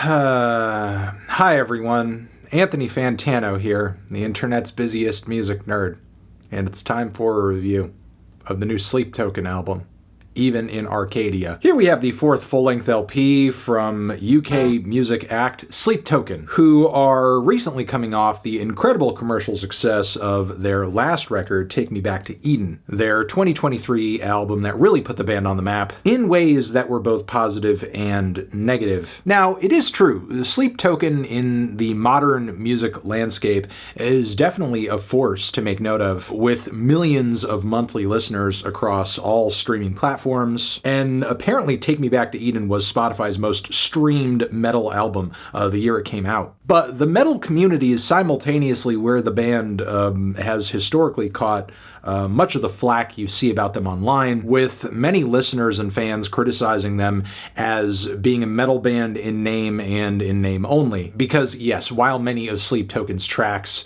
Hi everyone, Anthony Fantano here, the internet's busiest music nerd, and it's time for a review of the new Sleep Token album, Even in Arcadia. Here we have the fourth full-length LP from UK music act Sleep Token, who are recently coming off the incredible commercial success of their last record, Take Me Back to Eden, their 2023 album that really put the band on the map in ways that were both positive and negative. Now, it is true, the Sleep Token in the modern music landscape is definitely a force to make note of, with millions of monthly listeners across all streaming platforms. And apparently Take Me Back to Eden was Spotify's most streamed metal album the year it came out. But the metal community is simultaneously where the band has historically caught much of the flack you see about them online, with many listeners and fans criticizing them as being a metal band in name and in name only. Because yes, while many of Sleep Token's tracks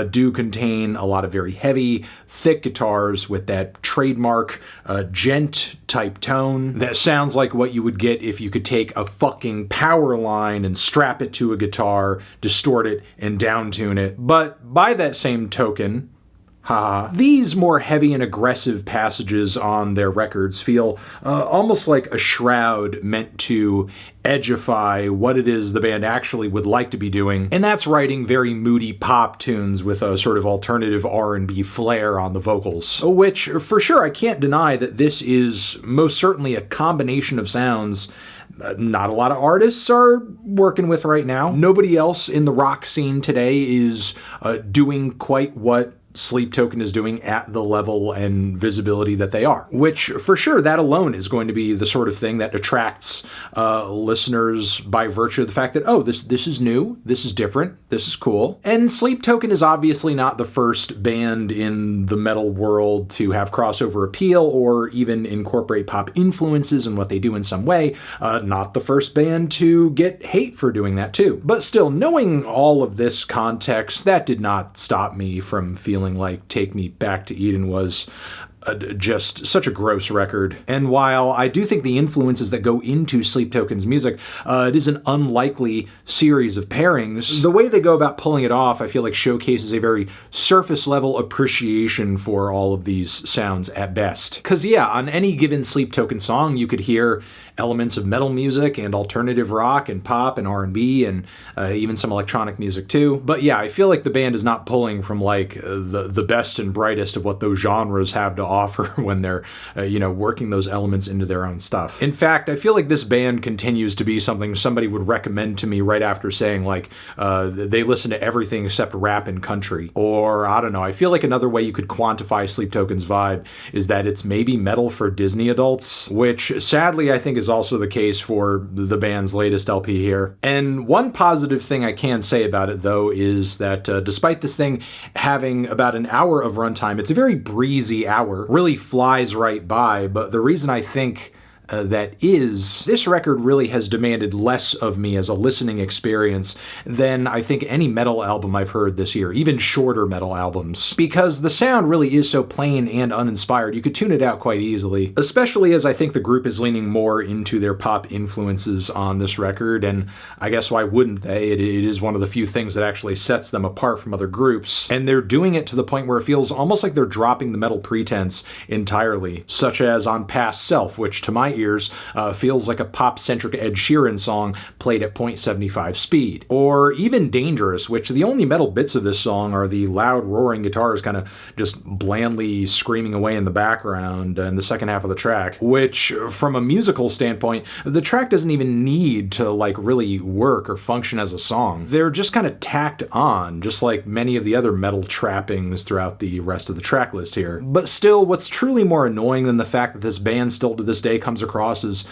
do contain a lot of very heavy, thick guitars with that trademark gent type tone that sounds like what you would get if you could take a fucking power line and strap it to a guitar, distort it, and downtune it. But by that same token, these more heavy and aggressive passages on their records feel almost like a shroud meant to edgify what it is the band actually would like to be doing, and that's writing very moody pop tunes with a sort of alternative R&B flair on the vocals. Which, for sure, I can't deny that this is most certainly a combination of sounds not a lot of artists are working with right now. Nobody else in the rock scene today is doing quite what Sleep Token is doing at the level and visibility that they are. Which, for sure, that alone is going to be the sort of thing that attracts listeners by virtue of the fact that, oh, this is new, this is different, this is cool. And Sleep Token is obviously not the first band in the metal world to have crossover appeal or even incorporate pop influences in what they do in some way. Not the first band to get hate for doing that too. But still, knowing all of this context, that did not stop me from feeling like Take Me Back to Eden was just such a gross record. And while I do think the influences that go into Sleep Token's music, it is an unlikely series of pairings, the way they go about pulling it off, I feel like showcases a very surface level appreciation for all of these sounds at best. Because yeah, on any given Sleep Token song, you could hear elements of metal music and alternative rock and pop and R&B and even some electronic music too. But yeah, I feel like the band is not pulling from like the best and brightest of what those genres have to offer when they're working those elements into their own stuff. In fact, I feel like this band continues to be something somebody would recommend to me right after saying like they listen to everything except rap and country. Or I don't know, I feel like another way you could quantify Sleep Token's vibe is that it's maybe metal for Disney adults, which sadly I think is also the case for the band's latest LP here. And one positive thing I can say about it though is that despite this thing having about an hour of runtime, it's a very breezy hour, really flies right by. But the reason I think this record really has demanded less of me as a listening experience than I think any metal album I've heard this year, even shorter metal albums. Because the sound really is so plain and uninspired, you could tune it out quite easily, especially as I think the group is leaning more into their pop influences on this record, and I guess why wouldn't they? It is one of the few things that actually sets them apart from other groups, and they're doing it to the point where it feels almost like they're dropping the metal pretense entirely, such as on Past Self, which to my ears feels like a pop-centric Ed Sheeran song played at .75 speed. Or even Dangerous, which the only metal bits of this song are the loud roaring guitars kind of just blandly screaming away in the background in the second half of the track, which from a musical standpoint, the track doesn't even need to like really work or function as a song. They're just kind of tacked on, just like many of the other metal trappings throughout the rest of the track list here. But still, what's truly more annoying than the fact that this band still to this day comes across as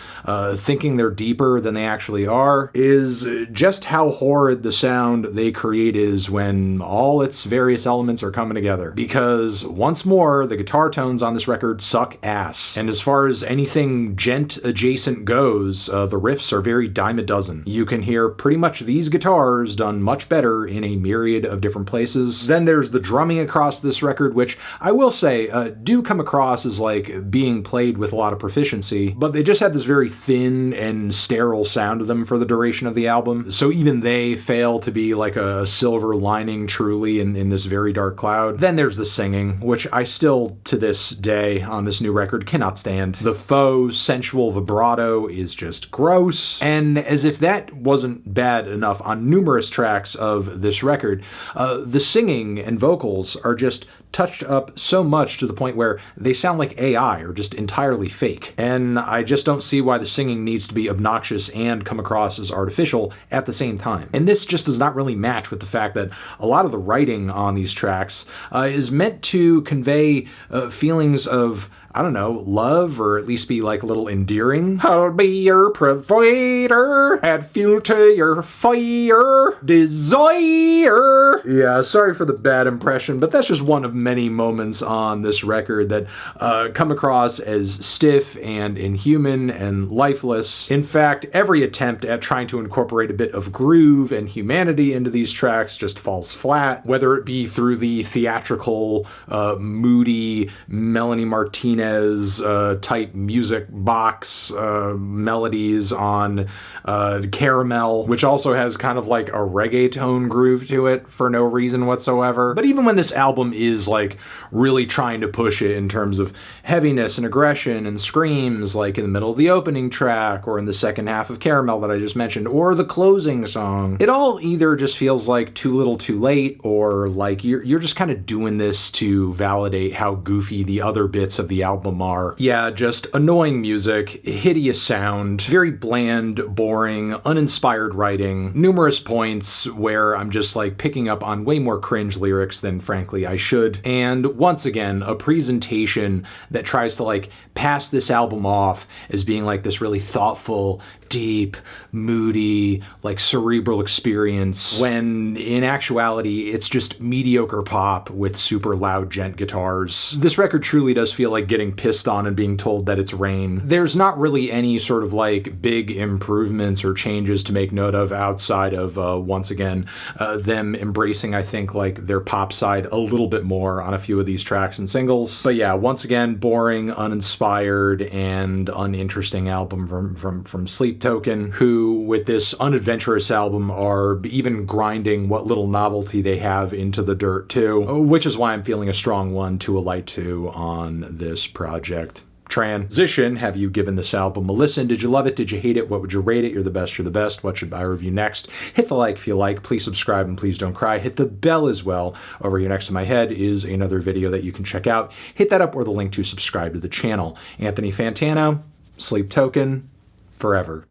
thinking they're deeper than they actually are is just how horrid the sound they create is when all its various elements are coming together. Because once more, the guitar tones on this record suck ass. And as far as anything gent adjacent goes, the riffs are very dime a dozen. You can hear pretty much these guitars done much better in a myriad of different places. Then there's the drumming across this record, which I will say do come across as like being played with a lot of proficiency, but they just had this very thin and sterile sound to them for the duration of the album. So even they fail to be like a silver lining truly in this very dark cloud. Then there's the singing, which I still, to this day, on this new record, cannot stand. The faux sensual vibrato is just gross. And as if that wasn't bad enough on numerous tracks of this record, the singing and vocals are just touched up so much to the point where they sound like AI or just entirely fake. And I just don't see why the singing needs to be obnoxious and come across as artificial at the same time. And this just does not really match with the fact that a lot of the writing on these tracks is meant to convey feelings of, I don't know, love, or at least be like a little endearing. I'll be your provider, add fuel to your fire, desire. Yeah, sorry for the bad impression, but that's just one of many moments on this record that come across as stiff and inhuman and lifeless. In fact, every attempt at trying to incorporate a bit of groove and humanity into these tracks just falls flat, whether it be through the theatrical, moody Melanie Martinez type music box melodies on Caramel, which also has kind of like a reggaeton groove to it for no reason whatsoever. But even when this album is like really trying to push it in terms of heaviness and aggression and screams, like in the middle of the opening track or in the second half of Caramel that I just mentioned, or the closing song, it all either just feels like too little too late, or like you're just kind of doing this to validate how goofy the other bits of the album are. Yeah, just annoying music, hideous sound, very bland, boring, uninspired writing, numerous points where I'm just like picking up on way more cringe lyrics than frankly I should, and once again, a presentation that tries to like pass this album off as being like this really thoughtful, deep, moody, like cerebral experience, when in actuality it's just mediocre pop with super loud gent guitars. This record truly does feel like getting pissed on and being told that it's rain. There's not really any sort of like big improvements or changes to make note of outside of once again them embracing, I think, like their pop side a little bit more on a few of these tracks and singles. But yeah, once again, boring, uninspired, and uninteresting album from Sleep Token, who with this unadventurous album are even grinding what little novelty they have into the dirt too, which is why I'm feeling a strong 1 to a light 2 on this project. Transition, have you given this album a listen? Did you love it? Did you hate it? What would you rate it? You're the best, you're the best. What should I review next? Hit the like if you like. Please subscribe and please don't cry. Hit the bell as well. Over here next to my head is another video that you can check out. Hit that up or the link to subscribe to the channel. Anthony Fantano, Sleep Token, forever.